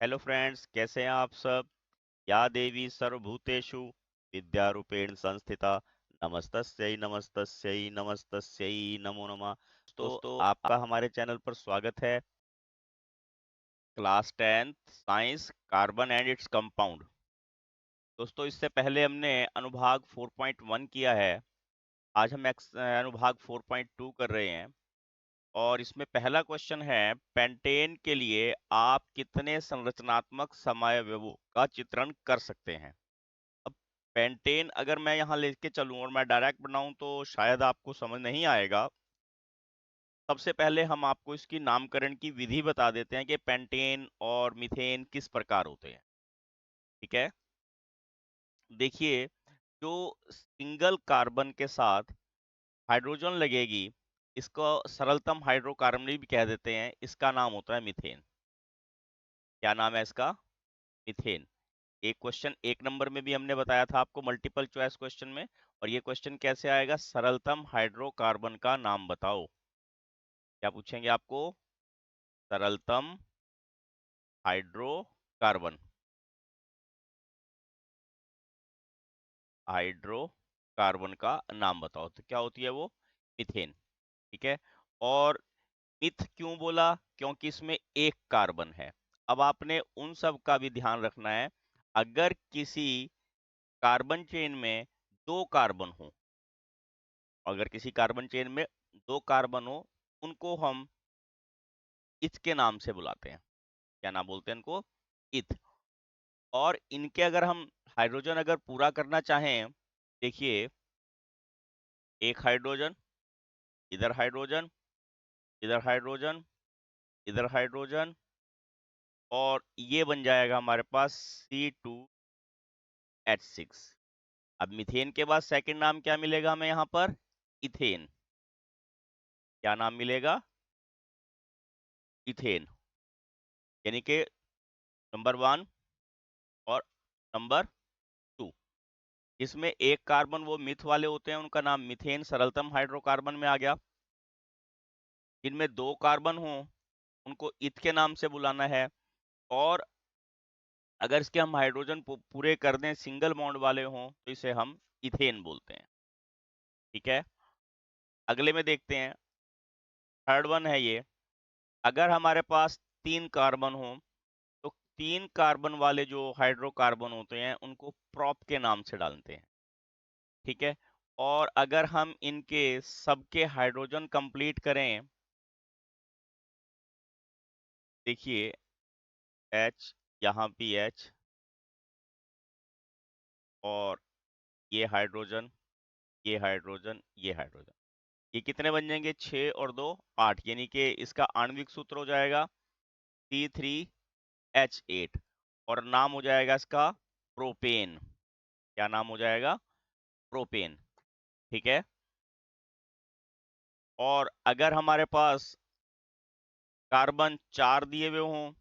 Hello friends, कैसे हैं आप सब। या देवी सर्वभूतेषु विद्यारूपेण संस्थिता नमस्तस्यै नमस्तस्यै नमस्तस्यै नमो नमः। दोस्तों, आपका हमारे चैनल पर स्वागत है। Class 10th science, carbon and its compound. दोस्तों, इससे पहले हमने अनुभाग 4.1 किया है। आज हम अनुभाग 4.2 कर रहे हैं और इसमें पहला क्वेश्चन है, पेंटेन के लिए आप कितने संरचनात्मक समायवों का चित्रण कर सकते हैं। अब पेंटेन अगर मैं यहाँ लेके चलूं और मैं डायरेक्ट बनाऊं तो शायद आपको समझ नहीं आएगा। सबसे पहले हम आपको इसकी नामकरण की विधि बता देते हैं कि पेंटेन और मीथेन किस प्रकार होते हैं। ठीक है, देखिए, जो सिंगल कार्बन के साथ हाइड्रोजन लगेगी, इसको सरलतम हाइड्रोकार्बन भी कह देते हैं। इसका नाम होता है मीथेन। क्या नाम है इसका? मीथेन। एक क्वेश्चन 1 नंबर में भी हमने बताया था आपको, मल्टीपल चॉइस क्वेश्चन में। और ये क्वेश्चन कैसे आएगा? सरलतम हाइड्रोकार्बन का नाम बताओ। क्या पूछेंगे आपको? सरलतम हाइड्रोकार्बन। हाइड्रोकार्बन का नाम बताओ, तो क्या होती है वो? मीथेन। ठीक है। और मिथ क्यों बोला? क्योंकि इसमें एक कार्बन है। अब आपने उन सब का भी ध्यान रखना है। अगर किसी कार्बन चेन में दो कार्बन हो, अगर किसी कार्बन चेन में दो कार्बन हो, उनको हम इथ के नाम से बुलाते हैं। क्या नाम बोलते हैं इनको? इथ। और इनके अगर हम हाइड्रोजन अगर पूरा करना चाहें, देखिए, एक हाइड्रोजन, इधर हाइड्रोजन, इधर हाइड्रोजन, इधर हाइड्रोजन, और ये बन जाएगा हमारे पास C2H6। अब मीथेन के बाद सेकंड नाम क्या मिलेगा हमें यहाँ पर? इथेन। क्या नाम मिलेगा? इथेन। यानी कि नंबर 1 और नंबर 2। इसमें एक कार्बन वो मिथ वाले होते हैं, उनका नाम मीथेन सरलतम हाइड्रोकार्बन में आ गया। इनमें दो कार्बन हो, उनको इथ के नाम से बुलाना है। और अगर इसके हम हाइड्रोजन पूरे कर दें, सिंगल बॉन्ड वाले हों, तो इसे हम इथेन बोलते हैं। ठीक है, अगले में देखते हैं। थर्ड वन है ये। अगर हमारे पास तीन कार्बन हो, तो तीन कार्बन वाले जो हाइड्रोकार्बन होते हैं, उनको प्रॉप के नाम से डालते हैं। ठीक है। और अगर हम इनके सबके हाइड्रोजन कंप्लीट करें, देखिए, H, यहाँ भी H, और ये हाइड्रोजन, ये हाइड्रोजन, ये हाइड्रोजन, ये कितने बन जाएंगे? 6 और 2 8। यानी कि इसका आणविक सूत्र हो जाएगा C3H8, और नाम हो जाएगा इसका प्रोपेन। क्या नाम हो जाएगा? प्रोपेन। ठीक है। और अगर हमारे पास कार्बन 4 दिए हुए हों,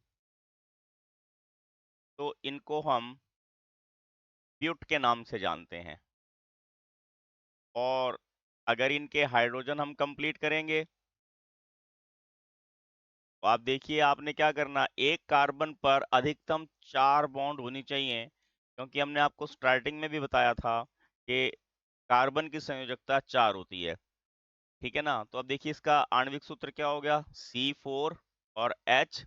तो इनको हम ब्यूट के नाम से जानते हैं। और अगर इनके हाइड्रोजन हम कंप्लीट करेंगे, तो आप देखिए, आपने क्या करना, एक कार्बन पर अधिकतम 4 बॉन्ड होनी चाहिए, क्योंकि हमने आपको स्टार्टिंग में भी बताया था कि कार्बन की संयोजकता 4 होती है। ठीक है ना? तो अब देखिए, इसका आणविक सूत्र क्या हो गया? C4 और H,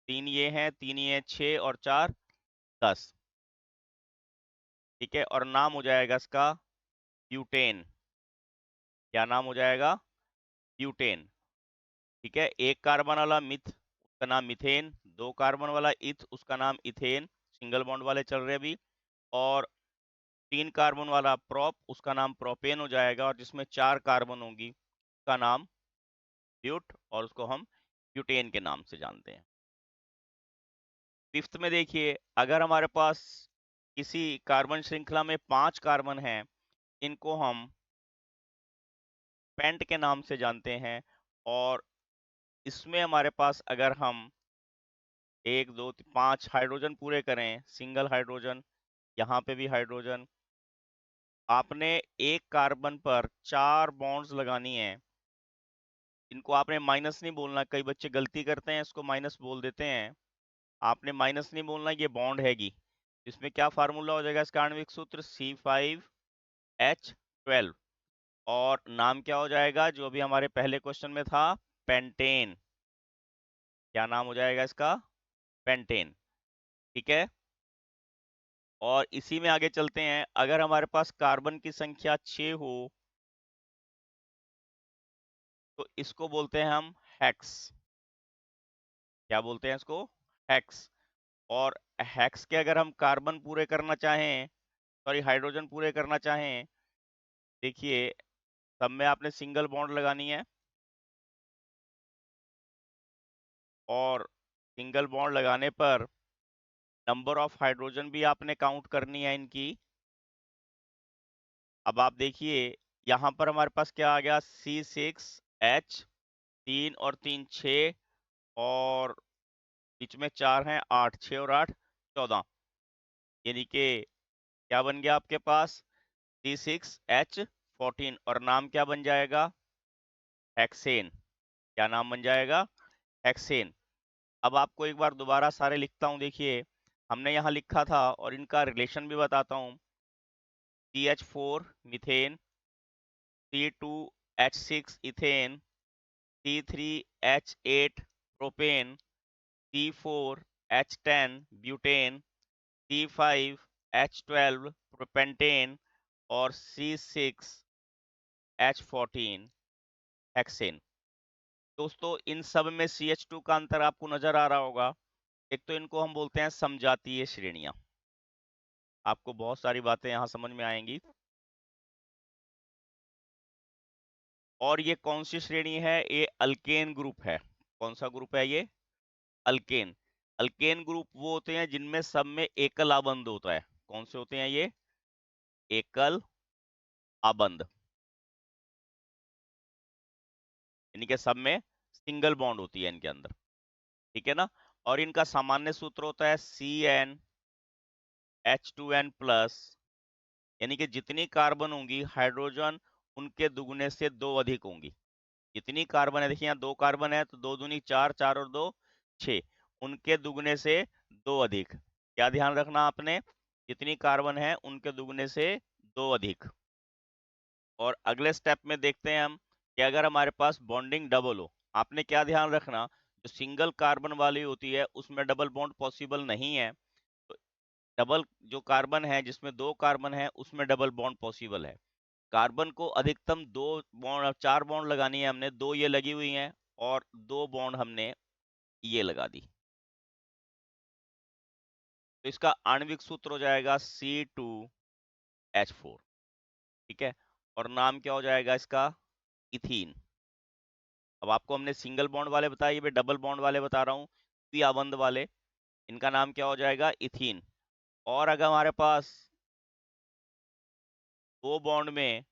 3 ये हैं, 3 ये 6 और 4 10। ठीक है, और नाम हो जाएगा इसका ब्यूटेन। क्या नाम हो जाएगा? ब्यूटेन। ठीक है, एक कार्बन वाला मिथ, उसका नाम मिथेन। दो कार्बन वाला इथ, उसका नाम इथेन। सिंगल बॉन्ड वाले चल रहे अभी। और तीन कार्बन वाला प्रोप, उसका नाम प्रोपेन हो जाएगा। और जिसमें 4 कार्बन होंगी, उसका नाम ब्यूट, और उसको हम ब्यूटेन के नाम से जानते हैं। फिफ्थ में देखिए, अगर हमारे पास किसी कार्बन श्रृंखला में 5 कार्बन हैं, इनको हम पेंट के नाम से जानते हैं। और इसमें हमारे पास अगर हम 1 2 5 हाइड्रोजन पूरे करें, सिंगल हाइड्रोजन, यहाँ पे भी हाइड्रोजन, आपने एक कार्बन पर 4 बॉन्ड्स लगानी है। इनको आपने माइनस नहीं बोलना, कई बच्चे गलती करते हैं, इसको माइनस बोल देते हैं। आपने माइनस नहीं बोलना, ये बॉन्ड हैगी। इसमें क्या फार्मूला हो जाएगा इसका आणविक सूत्र, C5H12। और नाम क्या हो जाएगा जो अभी हमारे पहले क्वेश्चन में था, पेंटेन। क्या नाम हो जाएगा इसका, पेंटेन। ठीक है, और इसी में आगे चलते हैं। अगर हमारे पास कार्बन की संख्या 6 हो तो इसको बोलते हैं हम हेक्स। क्या बोलते हैं इसको, हेक्स। और हेक्स के अगर हम कार्बन पूरे करना चाहें, सॉरी हाइड्रोजन पूरे करना चाहें, देखिए सब में आपने सिंगल बॉन्ड लगानी है, और सिंगल बॉन्ड लगाने पर नंबर ऑफ हाइड्रोजन भी आपने काउंट करनी है इनकी। अब आप देखिए यहाँ पर हमारे पास क्या आ गया, C6H, 3 और 3 6, और बीच में 4 हैं, 8, 6 और 8 14। यानी कि क्या बन गया आपके पास, C6H14, और नाम क्या बन जाएगा, हेक्सेन। क्या नाम बन जाएगा, हेक्सेन। अब आपको एक बार दोबारा सारे लिखता हूँ, देखिए हमने यहाँ लिखा था और इनका रिलेशन भी बताता हूँ। CH4 methane, C2H6 ethane, C3H8 propane, C4H10 butane, C5H12 प्रोपेंटेन, और C6H14 हेक्सेन। दोस्तों इन सब में CH2 का अंतर आपको नजर आ रहा होगा। एक तो इनको हम बोलते हैं समजातीय श्रेणियां। आपको बहुत सारी बातें यहां समझ में आएंगी। और ये कौन सी श्रेणी है, ये अल्केन ग्रुप है। कौन सा ग्रुप है ये, अल्केन। अल्केन ग्रुप वो होते हैं जिनमें सब में एकल आबंध होता है। कौन से होते हैं ये, एकल आबंध, यानी कि सब में सिंगल बॉन्ड होती है इनके अंदर। ठीक है ना। और इनका सामान्य सूत्र होता है CnH2n+, यानी कि जितनी कार्बन होंगी हाइड्रोजन उनके दुगने से 2 अधिक होंगी। जितनी कार्बन है, देखिए यहाँ 2 कार्बन है तो 2 दूनी 4, 4 और 2 6, उनके दुगने से 2 अधिक। क्या ध्यान रखना आपने, जितनी कार्बन है उनके दुगने से 2 अधिक। और अगले स्टेप में देखते हैं हम कि अगर हमारे पास बॉन्डिंग डबल हो, आपने क्या ध्यान रखना, जो सिंगल कार्बन वाली होती है उसमें डबल बॉन्ड पॉसिबल नहीं है। तो डबल जो कार्बन है जिसमें 2 कार्बन है उसमें डबल बॉन्ड पॉसिबल है। कार्बन को अधिकतम 2 बॉन्ड, 4 बॉन्ड लगानी है हमने, 2 ये लगी हुई हैं और 2 बॉन्ड हमने ये लगा दी। तो इसका आणविक सूत्र हो जाएगा C2H4। ठीक है, और नाम क्या हो जाएगा इसका, इथीन। अब आपको हमने सिंगल बॉन्ड वाले बताए, ये मैं डबल बॉन्ड वाले बता रहा हूँ, द्विआबंध वाले। इनका नाम क्या हो जाएगा, इथीन। और अगर हमारे पास 2 बॉन्ड में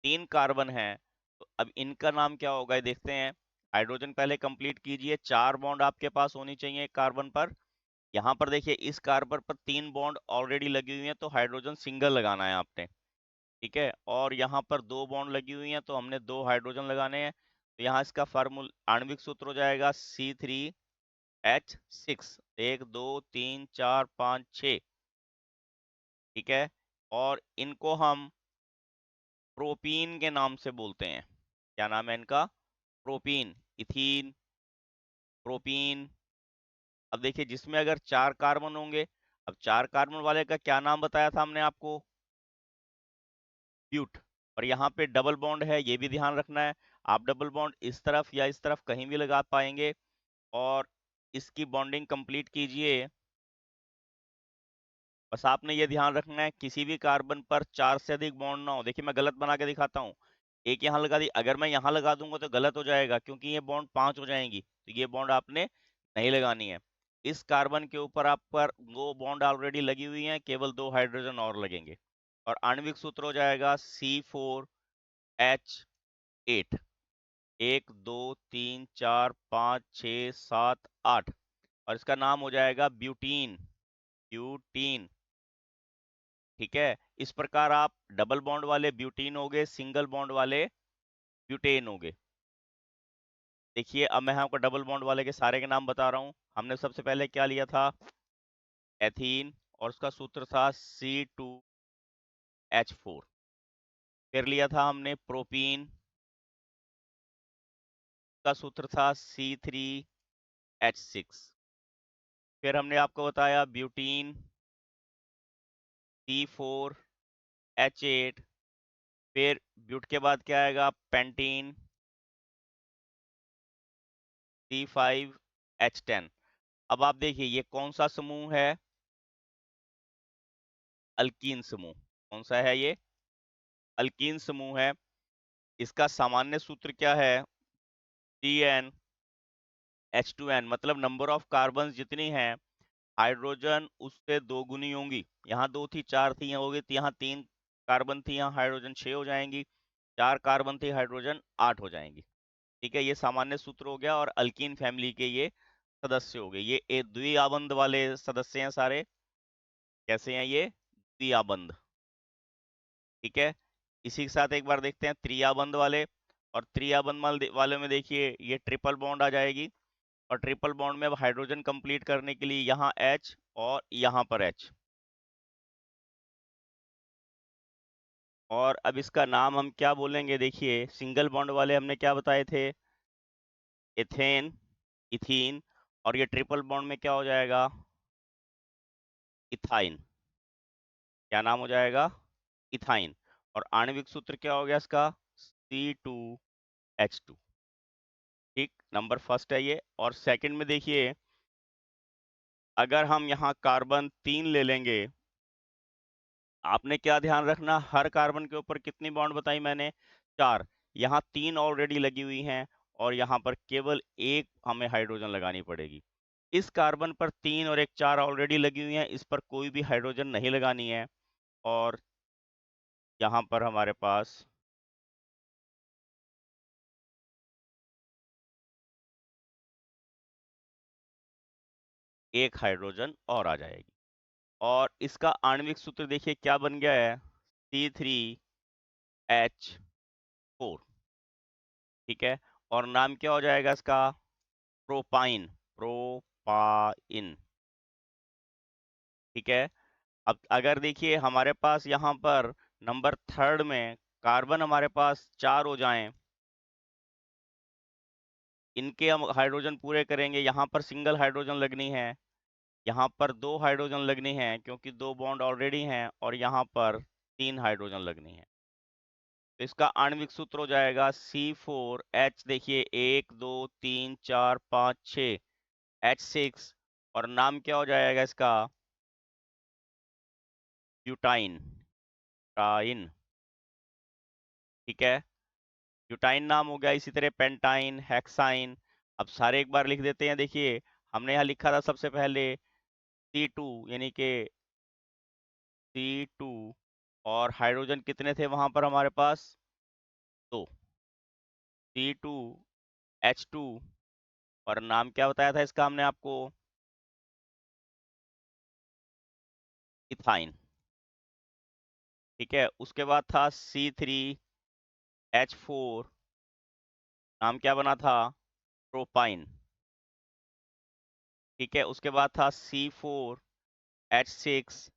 3 कार्बन है तो अब इनका नाम क्या होगा, ये देखते हैं। हाइड्रोजन पहले कंप्लीट कीजिए, 4 बॉन्ड आपके पास होनी चाहिए कार्बन पर। यहाँ पर देखिए इस कार्बन पर 3 बॉन्ड ऑलरेडी लगी हुई हैं तो हाइड्रोजन सिंगल लगाना है आपने। ठीक है, और यहाँ पर 2 बॉन्ड लगी हुई हैं तो हमने 2 हाइड्रोजन लगाने हैं। तो यहाँ इसका फार्मूला आणविक सूत्र हो जाएगा C3H6, 1 2 3 4 5 6। ठीक है, और इनको हम प्रोपीन के नाम से बोलते हैं। क्या नाम है इनका, प्रोपीन, इथीन, प्रोपीन। अब देखिए जिसमें अगर 4 कार्बन होंगे, अब 4 कार्बन वाले का क्या नाम बताया था हमने आपको, ब्यूट। और यहाँ पे डबल बॉन्ड है, ये भी ध्यान रखना है। आप डबल बॉन्ड इस तरफ या इस तरफ कहीं भी लगा पाएंगे। और इसकी बॉन्डिंग कंप्लीट कीजिए। बस आपने ये ध्यान रखना है किसी भी कार्बन पर 4 से अधिक बॉन्ड ना हो। देखिए मैं गलत बना के दिखाता हूँ, एक यहाँ लगा दी, अगर मैं यहाँ लगा दूंगा तो गलत हो जाएगा क्योंकि ये बॉन्ड 5 हो जाएंगी, तो ये बॉन्ड आपने नहीं लगानी है। इस कार्बन के ऊपर आप पर 2 बॉन्ड ऑलरेडी लगी हुई हैं, केवल 2 हाइड्रोजन और लगेंगे। और आणविक सूत्र हो जाएगा C4H8, 1 2 3 4 5 6 7 8, और इसका नाम हो जाएगा ब्यूटीन, ब्यूटीन। ठीक है, इस प्रकार आप डबल बॉन्ड वाले ब्यूटीन हो गए, सिंगल बॉन्ड वाले ब्यूटेन हो गए। देखिए अब मैं आपको डबल बॉन्ड वाले के सारे के नाम बता रहा हूँ। हमने सबसे पहले क्या लिया था, एथीन, और उसका सूत्र था C2H4। फिर लिया था हमने प्रोपीन, का सूत्र था C3H6। फिर हमने आपको बताया ब्यूटीन, C4H8। फिर ब्यूट के बाद क्या आएगा, पेंटीन, C5H10। अब आप देखिए ये कौन सा समूह है, अल्कीन समूह। कौन सा है ये, अल्कीन समूह है। इसका सामान्य सूत्र क्या है, CnH2n, मतलब नंबर ऑफ कार्बन जितनी है, हाइड्रोजन उससे दो गुनी होंगी। यहाँ दो थी, चार थी, यहाँ हो गई, यहाँ तीन कार्बन थी, यहाँ हाइड्रोजन 6 हो जाएंगी। चार कार्बन थी, हाइड्रोजन 8 हो जाएंगी। ठीक है, ये सामान्य सूत्र हो गया, और अल्कीन फैमिली के ये सदस्य हो गए। ये द्विआबंध वाले सदस्य हैं सारे। कैसे हैं ये, द्विआबंध। ठीक है, इसी के साथ एक बार देखते हैं त्रिआबंध वाले। और त्रिआबंध वाले में देखिए ये ट्रिपल बॉन्ड आ जाएगी, और ट्रिपल बॉन्ड में अब हाइड्रोजन कंप्लीट करने के लिए यहाँ H और यहाँ पर H। और अब इसका नाम हम क्या बोलेंगे, देखिए सिंगल बॉन्ड वाले हमने क्या बताए थे, एथेन, इथीन। और ये ट्रिपल बॉन्ड में क्या हो जाएगा, इथाइन। क्या नाम हो जाएगा, इथाइन। और आणविक सूत्र क्या हो गया इसका, C2H2। ठीक, नंबर फर्स्ट है ये। और सेकंड में देखिए, अगर हम यहाँ कार्बन 3 ले लेंगे, आपने क्या ध्यान रखना, हर कार्बन के ऊपर कितनी बॉन्ड बताई मैंने, 4। यहाँ 3 ऑलरेडी लगी हुई हैं, और यहाँ पर केवल एक हमें हाइड्रोजन लगानी पड़ेगी। इस कार्बन पर 3 और एक 4 ऑलरेडी लगी हुई हैं, इस पर कोई भी हाइड्रोजन नहीं लगानी है। और यहाँ पर हमारे पास एक हाइड्रोजन और आ जाएगी। और इसका आणविक सूत्र देखिए क्या बन गया है, C3H4। ठीक है, और नाम क्या हो जाएगा इसका, प्रोपाइन, प्रोपाइन। ठीक है, अब अगर देखिए हमारे पास यहाँ पर नंबर थर्ड में कार्बन हमारे पास 4 हो जाएं, इनके हम हाइड्रोजन पूरे करेंगे। यहाँ पर सिंगल हाइड्रोजन लगनी है, यहाँ पर 2 हाइड्रोजन लगनी है क्योंकि 2 बॉन्ड ऑलरेडी हैं, और यहाँ पर 3 हाइड्रोजन लगनी है। तो इसका आणविक सूत्र हो जाएगा C4H, देखिए 1 2 3 4 5 6, H6। और नाम क्या हो जाएगा इसका, ब्यूटाइन, टाइन। ठीक है, ब्यूटाइन नाम हो गया। इसी तरह पेंटाइन, हेक्साइन। अब सारे एक बार लिख देते हैं। देखिए हमने यहाँ लिखा था सबसे पहले C2, यानी कि C2, और हाइड्रोजन कितने थे वहां पर हमारे पास, 2, C2H2। और नाम क्या बताया था इसका हमने आपको, इथाइन। ठीक है, उसके बाद था C3H4, नाम क्या बना था, प्रोपाइन। ठीक है, उसके बाद था C4H6,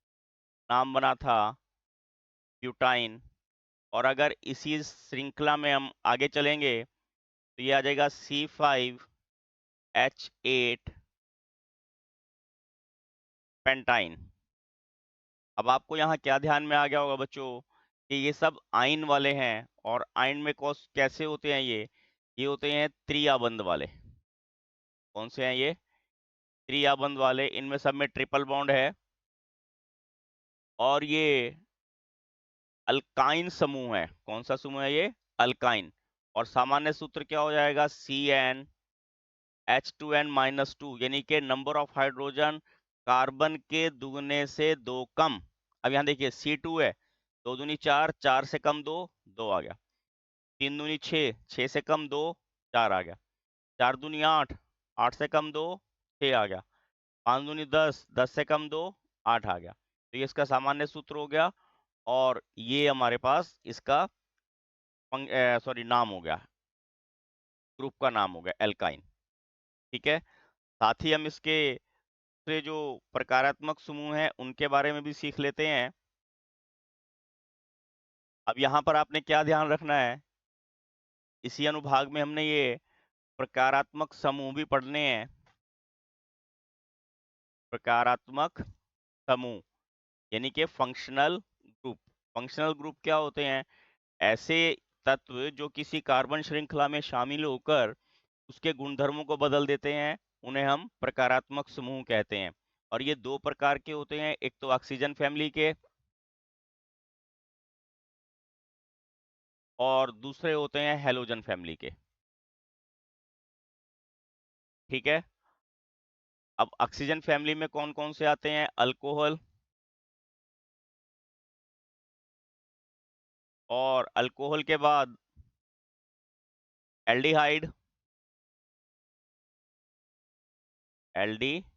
नाम बना था ब्यूटाइन। और अगर इसी श्रृंखला में हम आगे चलेंगे तो ये आ जाएगा C5H8, पेंटाइन। अब आपको यहाँ क्या ध्यान में आ गया होगा बच्चों, कि ये सब आयन वाले हैं, और आयन में कौन कैसे होते हैं ये होते हैं त्रिआबंध वाले। कौन से हैं ये, त्रिआबंध वाले। इनमें सब में ट्रिपल बॉन्ड है, और ये अल्काइन समूह है। कौन सा समूह है ये, अल्काइन। और सामान्य सूत्र क्या हो जाएगा, CnH2n-2, यानी कि नंबर ऑफ हाइड्रोजन कार्बन के दुगने से 2 कम। अब यहाँ देखिए C2 है, 2 दूनी 4, 4 से कम 2, 2 आ गया। 3 दूनी 6, 6 से कम 2, 4 आ गया। 4 दूनी 8, 8 से कम 2, 6 आ गया। 5 दूनी 10, 10 से कम 2, 8 आ गया। तो ये इसका सामान्य सूत्र हो गया, और ये हमारे पास इसका सॉरी नाम हो गया। ग्रुप का नाम हो गया एल्काइन। ठीक है, साथ ही हम इसके दूसरे जो प्रकारात्मक समूह हैं उनके बारे में भी सीख लेते हैं। अब यहाँ पर आपने क्या ध्यान रखना है, इसी अनुभाग में हमने ये प्रकारात्मक समूह भी पढ़ने हैं। प्रकारात्मक समूह यानी कि फंक्शनल ग्रुप। फंक्शनल ग्रुप क्या होते हैं? ऐसे तत्व जो किसी कार्बन श्रृंखला में शामिल होकर उसके गुणधर्मों को बदल देते हैं, उन्हें हम प्रकारात्मक समूह कहते हैं। और ये दो प्रकार के होते हैं, एक तो ऑक्सीजन फैमिली के और दूसरे होते हैं हेलोजन फैमिली के। ठीक है, अब ऑक्सीजन फैमिली में कौन कौन से आते हैं? अल्कोहल, और अल्कोहल के बाद एल्डिहाइड, एल्डिहाइड,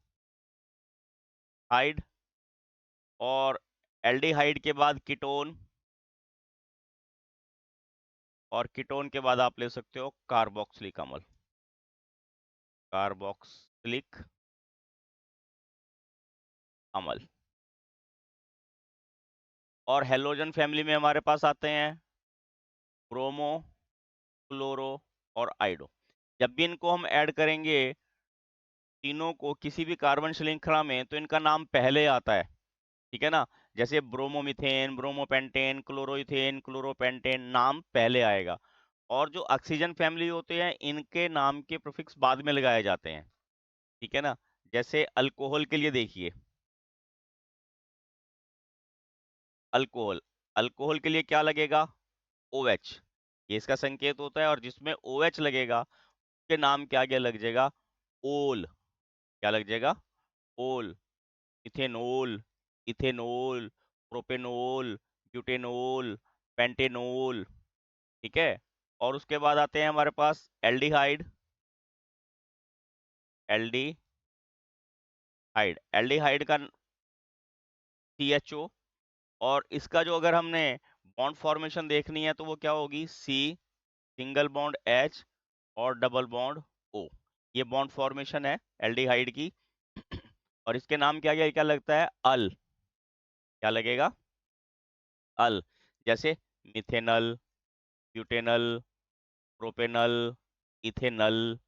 और एल्डिहाइड के बाद कीटोन, और कीटोन के बाद आप ले सकते हो कार्बोक्सिलिक अम्ल। कार्बोक्सिलिक अम्ल। और हेलोजन फैमिली में हमारे पास आते हैं ब्रोमो, क्लोरो और आइडो। जब भी इनको हम ऐड करेंगे तीनों को किसी भी कार्बन श्रृंखला में, तो इनका नाम पहले आता है। ठीक है ना, जैसे ब्रोमोमीथेन, ब्रोमोपेंटेन, क्लोरोइथेन, क्लोरोपेंटेन, नाम पहले आएगा। और जो ऑक्सीजन फैमिली होते हैं इनके नाम के प्रीफिक्स बाद में लगाए जाते हैं। ठीक है ना, जैसे अल्कोहल के लिए देखिए, अल्कोहल, अल्कोहल के लिए क्या लगेगा? OH, ये इसका संकेत होता है। और जिसमें OH लगेगा उसके नाम क्या क्या लग जाएगा? ओल। क्या लग जाएगा? ओल। Ethanol, ethanol, propanol, butanol, pentanol. ठीक है, और उसके बाद आते हैं हमारे पास एल्डिहाइड, एल्डिहाइड, एल्डिहाइड का CHO। और इसका जो अगर हमने बॉन्ड फॉर्मेशन देखनी है तो वो क्या होगी? C, सिंगल बॉन्ड H और डबल बॉन्ड O। ये बॉन्ड फॉर्मेशन है एल्डिहाइड की। और इसके नाम क्या क्या क्या लगता है? अल। क्या लगेगा? अल। जैसे मिथेनल, ब्यूटेनल, प्रोपेनल, इथेनल,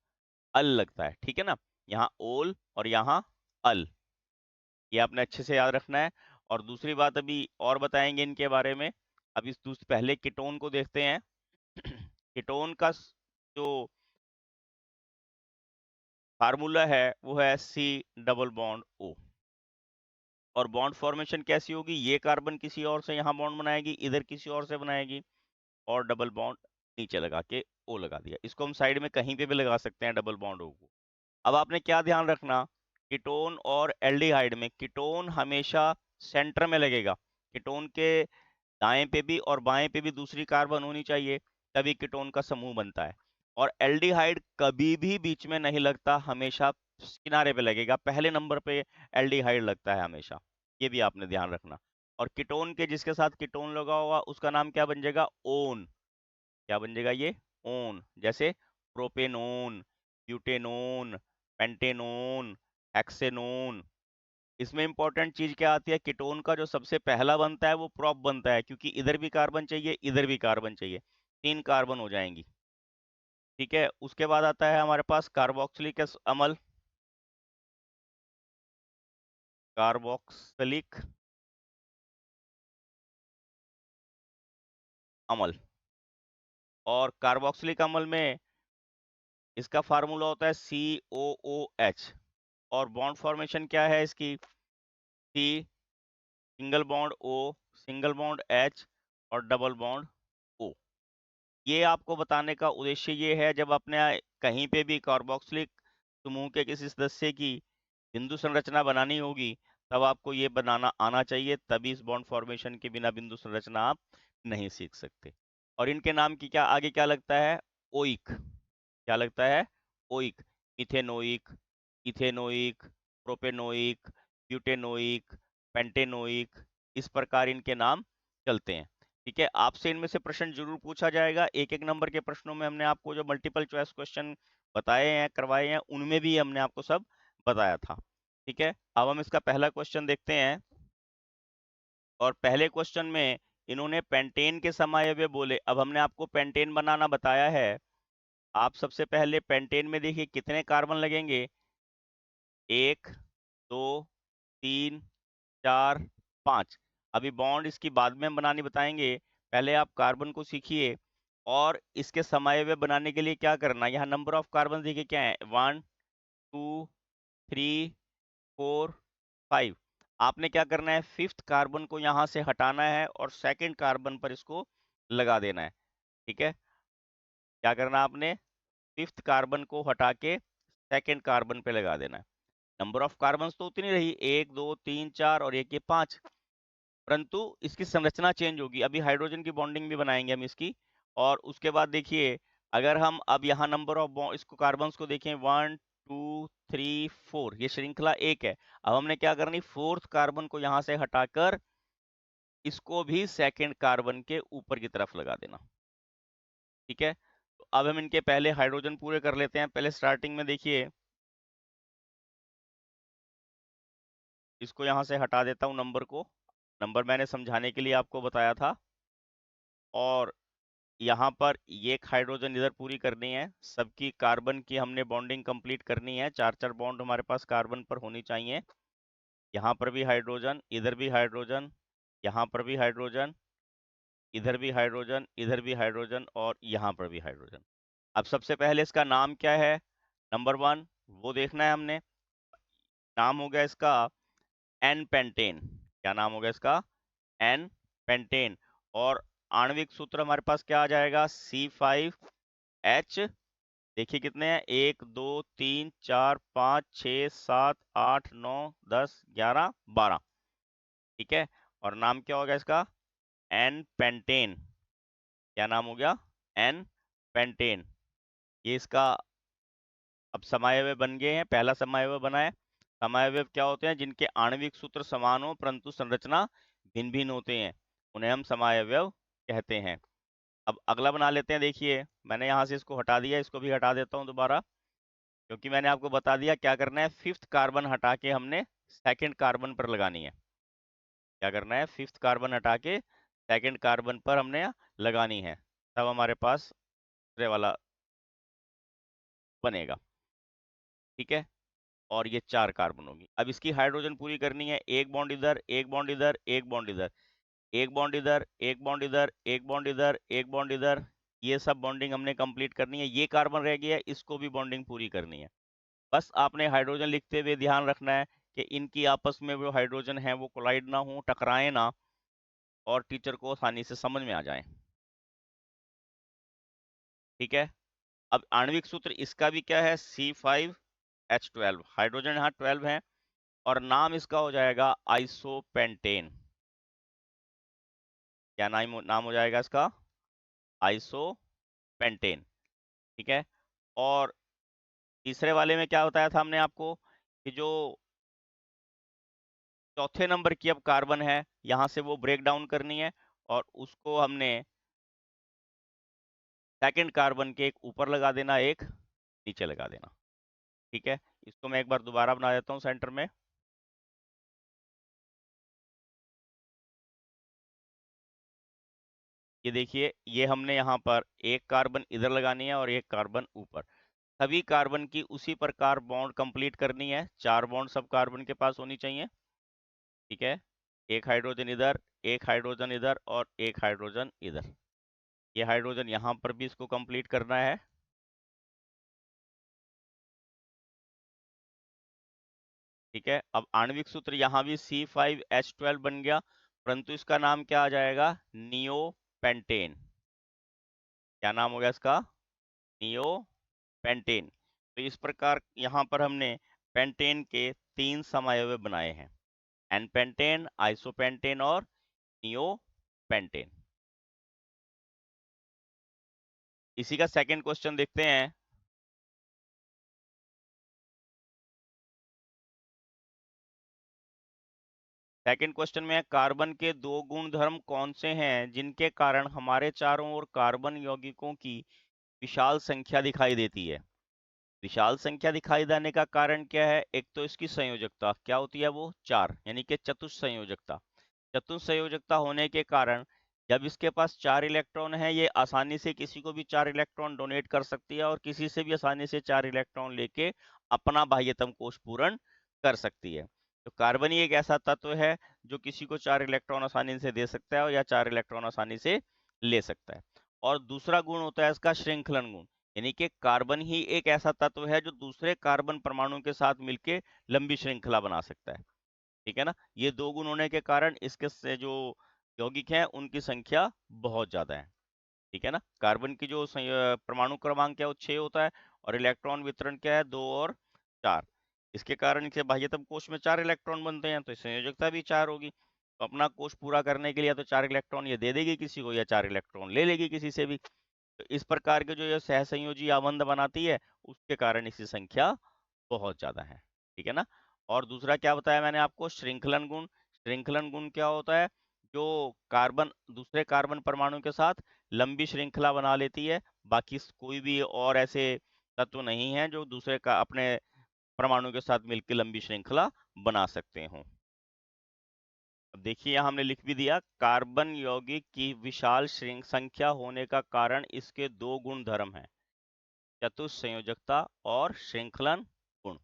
अल लगता है। ठीक है ना, यहाँ ओल और यहाँ अल, ये आपने अच्छे से याद रखना है। और दूसरी बात अभी और बताएंगे इनके बारे में। अब इस पहले कीटोन को देखते हैं। कीटोन का जो फार्मूला है वो है C डबल बॉन्ड O। और बॉन्ड फॉर्मेशन कैसी होगी? ये कार्बन किसी और से यहाँ बॉन्ड बनाएगी, इधर किसी और से बनाएगी, और डबल बॉन्ड नीचे लगा के O लगा दिया। इसको हम साइड में कहीं पे भी लगा सकते हैं, डबल बॉन्ड O को। अब आपने क्या ध्यान रखना, कीटोन और एल्डिहाइड में कीटोन हमेशा सेंटर में लगेगा। कीटोन के दाएं पे भी और बाएं पे भी दूसरी कार्बन होनी चाहिए, तभी कीटोन का समूह बनता है। और एल्डिहाइड कभी भी बीच में नहीं लगता, हमेशा किनारे पे लगेगा। पहले नंबर पे एल्डिहाइड लगता है हमेशा, ये भी आपने ध्यान रखना। और कीटोन के जिसके साथ कीटोन लगा होगा उसका नाम क्या बन जाएगा? ओन। क्या बन जाएगा ये? ओन। जैसे प्रोपेनोन, ब्यूटेनोन, पेंटेनोन, हेक्सेनोन। इसमें इंपॉर्टेंट चीज क्या आती है? कीटोन का जो सबसे पहला बनता है वो प्रोप बनता है, क्योंकि इधर भी कार्बन चाहिए, इधर भी कार्बन चाहिए, 3 कार्बन हो जाएंगी। ठीक है, उसके बाद आता है हमारे पास कार्बोक्सिलिक अम्ल, कार्बोक्सिलिक अम्ल। और कार्बोक्सिलिक अम्ल में इसका फार्मूला होता है COOH। और बॉन्ड फॉर्मेशन क्या है इसकी? C, single bond O, single bond H और डबल बॉन्ड O। ये आपको बताने का उद्देश्य ये है, जब आपने कहीं पे भी कार्बोक्सिलिक समूह के किसी सदस्य की बिंदु संरचना बनानी होगी, तब आपको ये बनाना आना चाहिए, तभी इस बॉन्ड फॉर्मेशन के बिना बिंदु संरचना आप नहीं सीख सकते। और इनके नाम की क्या आगे क्या लगता है? ओइक। क्या लगता है? Oic. Methanoic, ethanoic, propanoic, butanoic, pentanoic, इस प्रकार इनके नाम चलते हैं। ठीक है, आपसे इनमें से प्रश्न जरूर पूछा जाएगा। एक एक नंबर के प्रश्नों में हमने आपको जो मल्टीपल चॉइस क्वेश्चन बताए हैं, करवाए हैं, उनमें भी हमने आपको सब बताया था। ठीक है, अब हम इसका पहला क्वेश्चन देखते हैं। और पहले क्वेश्चन में इन्होंने पेंटेन के समायव्य बोले। अब हमने आपको पेंटेन बनाना बताया है। आप सबसे पहले पेंटेन में देखिए कितने कार्बन लगेंगे। 1, 2, 3, 4, 5। अभी बॉन्ड इसकी बाद में हम बनानी बताएंगे। पहले आप कार्बन को सीखिए। और इसके समायव्य बनाने के लिए क्या करना है, यहाँ नंबर ऑफ कार्बन देखिए क्या है, 1, 2, 3, 4, 5। आपने क्या करना है, फिफ्थ कार्बन को यहां से हटाना है और सेकंड कार्बन पर इसको लगा देना है। ठीक है, क्या करना है आपने, फिफ्थ कार्बन को हटा के सेकंड कार्बन पे लगा देना है। नंबर ऑफ कार्बन तो उतनी रही, 1, 2, 3, 4 और एक ये 5। परंतु इसकी संरचना चेंज होगी। अभी हाइड्रोजन की बॉन्डिंग भी बनाएंगे हम इसकी। और उसके बाद देखिए, अगर हम अब यहाँ नंबर ऑफ इसको कार्बन्स को देखें, 1, 2, 3, 4, ये श्रृंखला एक है। अब हमने क्या करनी, फोर्थ कार्बन को यहाँ से हटाकर इसको भी सेकंड कार्बन के ऊपर की तरफ लगा देना। ठीक है, तो अब हम इनके पहले हाइड्रोजन पूरे कर लेते हैं। पहले स्टार्टिंग में देखिए, इसको यहाँ से हटा देता हूँ नंबर को। नंबर मैंने समझाने के लिए आपको बताया था। और यहाँ पर ये एक हाइड्रोजन इधर पूरी करनी है। सबकी कार्बन की हमने बॉन्डिंग कंप्लीट करनी है। 4-4 बॉन्ड हमारे पास कार्बन पर होनी चाहिए। यहाँ पर भी हाइड्रोजन, इधर भी हाइड्रोजन, यहाँ पर भी हाइड्रोजन, इधर भी हाइड्रोजन, इधर भी हाइड्रोजन और यहाँ पर भी हाइड्रोजन। अब सबसे पहले इसका नाम क्या है, नंबर 1 वो देखना है हमने। नाम हो गया इसका एन पेंटेन। क्या नाम हो गया इसका, एन पेंटेन। और आणविक सूत्र हमारे पास क्या आ जाएगा, C5H। देखिए कितने हैं, 1, 2, 3, 4, 5, 6, 7, 8, 9, 10, 11, 12। ठीक है, और नाम क्या होगा इसका, एन पेंटेन। क्या नाम हो गया, एन पेंटेन। ये इसका अब समायव्य बन गए हैं। पहला समायव्य बना है। समायव्य क्या होते हैं, जिनके आणविक सूत्र समान हो परंतु संरचना भिन्न भिन्न होते हैं, उन्हें हम समायव्य कहते हैं। अब अगला बना लेते हैं। देखिए मैंने यहाँ से इसको हटा दिया, इसको भी हटा देता हूँ दोबारा, क्योंकि मैंने आपको बता दिया क्या करना है, फिफ्थ कार्बन हटा के हमने सेकंड कार्बन पर लगानी है। क्या करना है, फिफ्थ कार्बन हटा के सेकंड कार्बन पर हमने लगानी है, तब हमारे पास दूसरे वाला बनेगा। ठीक है, और ये 4 कार्बन होगी। अब इसकी हाइड्रोजन पूरी करनी है। एक बॉन्ड इधर, एक बॉन्ड इधर, एक बॉन्ड इधर, एक बॉन्ड इधर, एक बॉन्ड इधर, एक बॉन्ड इधर, एक बॉन्ड इधर। ये सब बॉन्डिंग हमने कंप्लीट करनी है। ये कार्बन रह गया है, इसको भी बॉन्डिंग पूरी करनी है। बस आपने हाइड्रोजन लिखते हुए ध्यान रखना है कि इनकी आपस में जो हाइड्रोजन है वो कोलाइड ना हो, टकराए ना, और टीचर को आसानी से समझ में आ जाए। ठीक है, अब आणविक सूत्र इसका भी क्या है, C5H12। हाइड्रोजन यहाँ 12 है और नाम इसका हो जाएगा आइसोपेंटेन। क्या नाम हो जाएगा इसका, आइसोपेंटेन। ठीक है, और तीसरे वाले में क्या बताया था हमने आपको, कि जो चौथे नंबर की अब कार्बन है, यहां से वो ब्रेक डाउन करनी है और उसको हमने सेकंड कार्बन के एक ऊपर लगा देना, एक नीचे लगा देना। ठीक है, इसको मैं एक बार दोबारा बना देता हूँ सेंटर में। ये देखिए, ये हमने यहाँ पर एक कार्बन इधर लगानी है और एक कार्बन ऊपर। सभी कार्बन की उसी प्रकार बॉन्ड कंप्लीट करनी है। 4 बॉन्ड सब कार्बन के पास होनी चाहिए। ठीक है, एक हाइड्रोजन इधर, एक हाइड्रोजन इधर और एक हाइड्रोजन इधर। ये हाइड्रोजन यहाँ पर भी इसको कंप्लीट करना है। ठीक है, अब आणविक सूत्र यहाँ भी C5H12 बन गया, परंतु इसका नाम क्या आ जाएगा, नियोपेंटेन। क्या नाम हो गया इसका, नियोपेंटेन। तो इस प्रकार यहाँ पर हमने पेंटेन के 3 समायव्य बनाए हैं, एन पेंटेन, आइसोपेंटेन और नियोपेंटेन। इसी का सेकंड क्वेश्चन देखते हैं। सेकंड क्वेश्चन में है, कार्बन के दो गुणधर्म कौन से हैं जिनके कारण हमारे चारों ओर कार्बन यौगिकों की विशाल संख्या दिखाई देती है। विशाल संख्या दिखाई देने का कारण क्या है? एक तो इसकी संयोजकता क्या होती है, वो 4 यानी कि चतुस्संयोजकता। चतुस्संयोजकता होने के कारण जब इसके पास 4 इलेक्ट्रॉन है, ये आसानी से किसी को भी 4 इलेक्ट्रॉन डोनेट कर सकती है और किसी से भी आसानी से 4 इलेक्ट्रॉन लेके अपना बाह्यतम कोश पूर्ण कर सकती है। तो कार्बन ही एक ऐसा तत्व है जो किसी को 4 इलेक्ट्रॉन आसानी से दे सकता है या 4 इलेक्ट्रॉन आसानी से ले सकता है। और दूसरा गुण होता है इसका श्रृंखलन गुण, यानी कि कार्बन ही एक ऐसा तत्व है जो दूसरे कार्बन परमाणु के साथ मिलके लंबी श्रृंखला बना सकता है। ठीक है ना? ये दो गुण होने के कारण इसके से जो यौगिक हैं उनकी संख्या बहुत ज्यादा है। ठीक है ना? कार्बन की जो परमाणु क्रमांक है वो 6 होता है और इलेक्ट्रॉन वितरण क्या है, 2 और 4। इसके कारण इनके बाह्यतम कोश में 4 इलेक्ट्रॉन बनते हैं, तो संयोजकता भी 4 होगी। तो अपना कोश पूरा करने के लिए तो 4 इलेक्ट्रॉन ये दे देगी किसी को या 4 इलेक्ट्रॉन ले लेगी किसी से भी। तो इस प्रकार के जो ये सहसंयोजी आबंध बनाती है, उसके कारण इसकी संख्या बहुत ज्यादा है। ठीक है ना? और दूसरा क्या बताया मैंने आपको, श्रृंखलन गुण। श्रृंखलन गुण क्या होता है? जो कार्बन दूसरे कार्बन परमाणु के साथ लंबी श्रृंखला बना लेती है। बाकी कोई भी और ऐसे तत्व नहीं है जो दूसरे का अपने परमाणु के साथ मिलकर लंबी श्रृंखला बना सकते हो। अब देखिए यहाँ हमने लिख भी दिया, कार्बन यौगिक की विशाल श्रृंख संख्या होने का कारण इसके दो गुण धर्म हैं, चतुस्संयोजकता और श्रृंखलन गुण।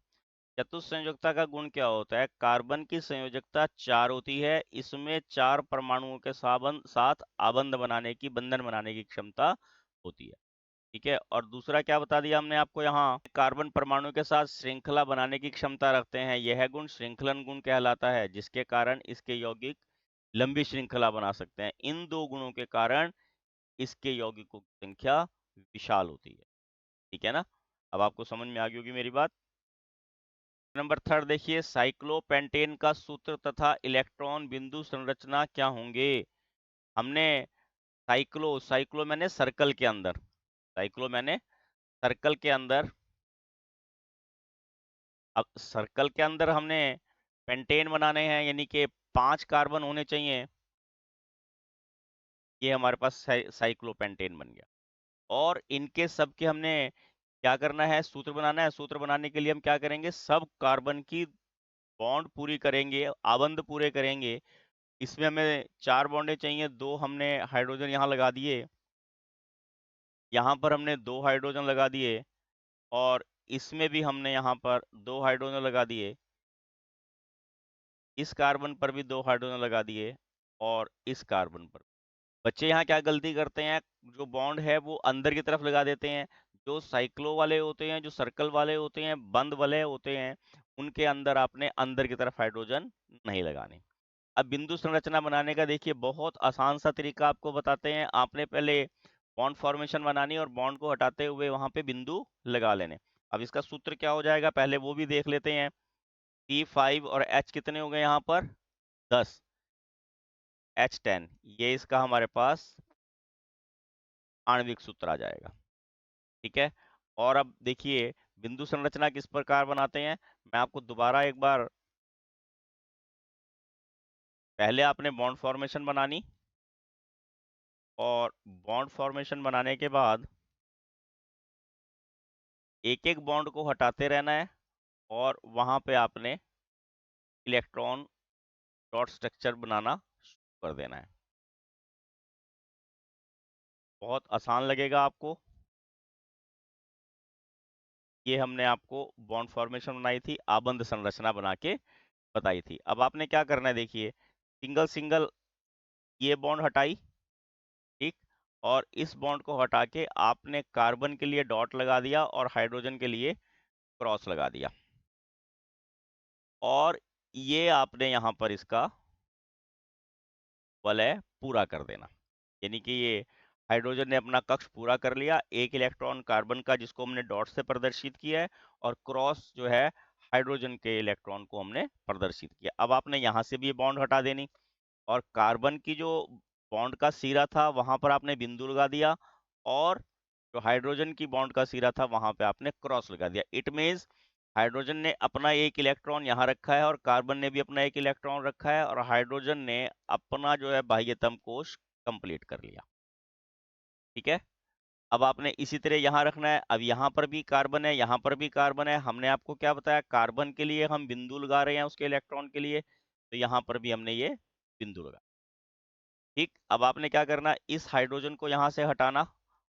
चतुस्संयोजकता का गुण क्या होता है? कार्बन की संयोजकता 4 होती है, इसमें 4 परमाणुओं के साथ आबंध बनाने की, बंधन बनाने की क्षमता होती है। ठीक है। और दूसरा क्या बता दिया हमने आपको, यहाँ कार्बन परमाणु के साथ श्रृंखला बनाने की क्षमता रखते हैं, यह गुण श्रृंखलन गुण कहलाता है, जिसके कारण इसके यौगिक लंबी श्रृंखला बना सकते हैं। इन दो गुणों के कारण इसके यौगिकों की संख्या विशाल होती है। ठीक है ना? अब आपको समझ में आ गई होगी मेरी बात। नंबर थर्ड देखिए, साइक्लोपेंटेन का सूत्र तथा इलेक्ट्रॉन बिंदु संरचना क्या होंगे? हमने साइक्लो साइक्लो मैंने सर्कल के अंदर, साइक्लो मैंने सर्कल के अंदर, अब सर्कल के अंदर हमने पेंटेन बनाने हैं, यानी कि 5 कार्बन होने चाहिए। ये हमारे पास साइक्लोपेंटेन बन गया। और इनके सब के हमने क्या करना है, सूत्र बनाना है। सूत्र बनाने के लिए हम क्या करेंगे, सब कार्बन की बॉन्ड पूरी करेंगे, आबंध पूरे करेंगे। इसमें हमें 4 बॉन्डे चाहिए, 2 हमने हाइड्रोजन यहाँ लगा दिए, यहाँ पर हमने 2 हाइड्रोजन लगा दिए, और इसमें भी हमने यहाँ पर 2 हाइड्रोजन लगा दिए, इस कार्बन पर भी 2 हाइड्रोजन लगा दिए, और इस कार्बन पर। बच्चे यहाँ क्या गलती करते हैं, जो बॉन्ड है वो अंदर की तरफ लगा देते हैं। जो साइक्लो वाले होते हैं, जो सर्कल वाले होते हैं, बंद वाले होते हैं, उनके अंदर आपने अंदर की तरफ हाइड्रोजन नहीं लगाने। अब बिंदु संरचना बनाने का देखिए बहुत आसान सा तरीका आपको बताते हैं। आपने पहले बॉन्ड फॉर्मेशन बनानी और बॉन्ड को हटाते हुए वहां पे बिंदु लगा लेने। अब इसका सूत्र क्या हो जाएगा, पहले वो भी देख लेते हैं। T5 और H कितने हो गए यहाँ पर, 10, H10, ये इसका हमारे पास आणविक सूत्र आ जाएगा। ठीक है। और अब देखिए बिंदु संरचना किस प्रकार बनाते हैं, मैं आपको दोबारा एक बार, पहले आपने बॉन्ड फॉर्मेशन बनानी, और बॉन्ड फॉर्मेशन बनाने के बाद एक एक बॉन्ड को हटाते रहना है, और वहां पे आपने इलेक्ट्रॉन डॉट स्ट्रक्चर बनाना शुरू कर देना है। बहुत आसान लगेगा आपको। ये हमने आपको बॉन्ड फॉर्मेशन बनाई थी, आबंध संरचना बना के बताई थी। अब आपने क्या करना है, देखिए सिंगल सिंगल ये बॉन्ड हटाई, ठीक, और इस बॉन्ड को हटा के आपने कार्बन के लिए डॉट लगा दिया और हाइड्रोजन के लिए क्रॉस लगा दिया, और ये आपने यहाँ पर इसका वलय पूरा कर देना। यानी कि ये हाइड्रोजन ने अपना कक्ष पूरा कर लिया, एक इलेक्ट्रॉन कार्बन का जिसको हमने डॉट से प्रदर्शित किया है, और क्रॉस जो है हाइड्रोजन के इलेक्ट्रॉन को हमने प्रदर्शित किया। अब आपने यहाँ से भी ये बॉन्ड हटा देनी, और कार्बन की जो बॉन्ड का सिरा था वहां पर आपने बिंदु लगा दिया, और जो हाइड्रोजन की बॉन्ड का सिरा था वहां पे आपने क्रॉस लगा दिया। इट मीन्स हाइड्रोजन ने अपना एक इलेक्ट्रॉन यहाँ रखा है और कार्बन ने भी अपना एक इलेक्ट्रॉन रखा है और हाइड्रोजन ने अपना जो है बाह्यतम कोश कंप्लीट कर लिया। ठीक है, अब आपने इसी तरह यहाँ रखना है। अब यहाँ पर भी कार्बन है, यहाँ पर भी कार्बन है। हमने आपको क्या बताया, कार्बन के लिए हम बिंदु लगा रहे हैं उसके इलेक्ट्रॉन के लिए, तो यहाँ पर भी हमने ये बिंदु लगा। ठीक, अब आपने क्या करना, इस हाइड्रोजन को यहाँ से हटाना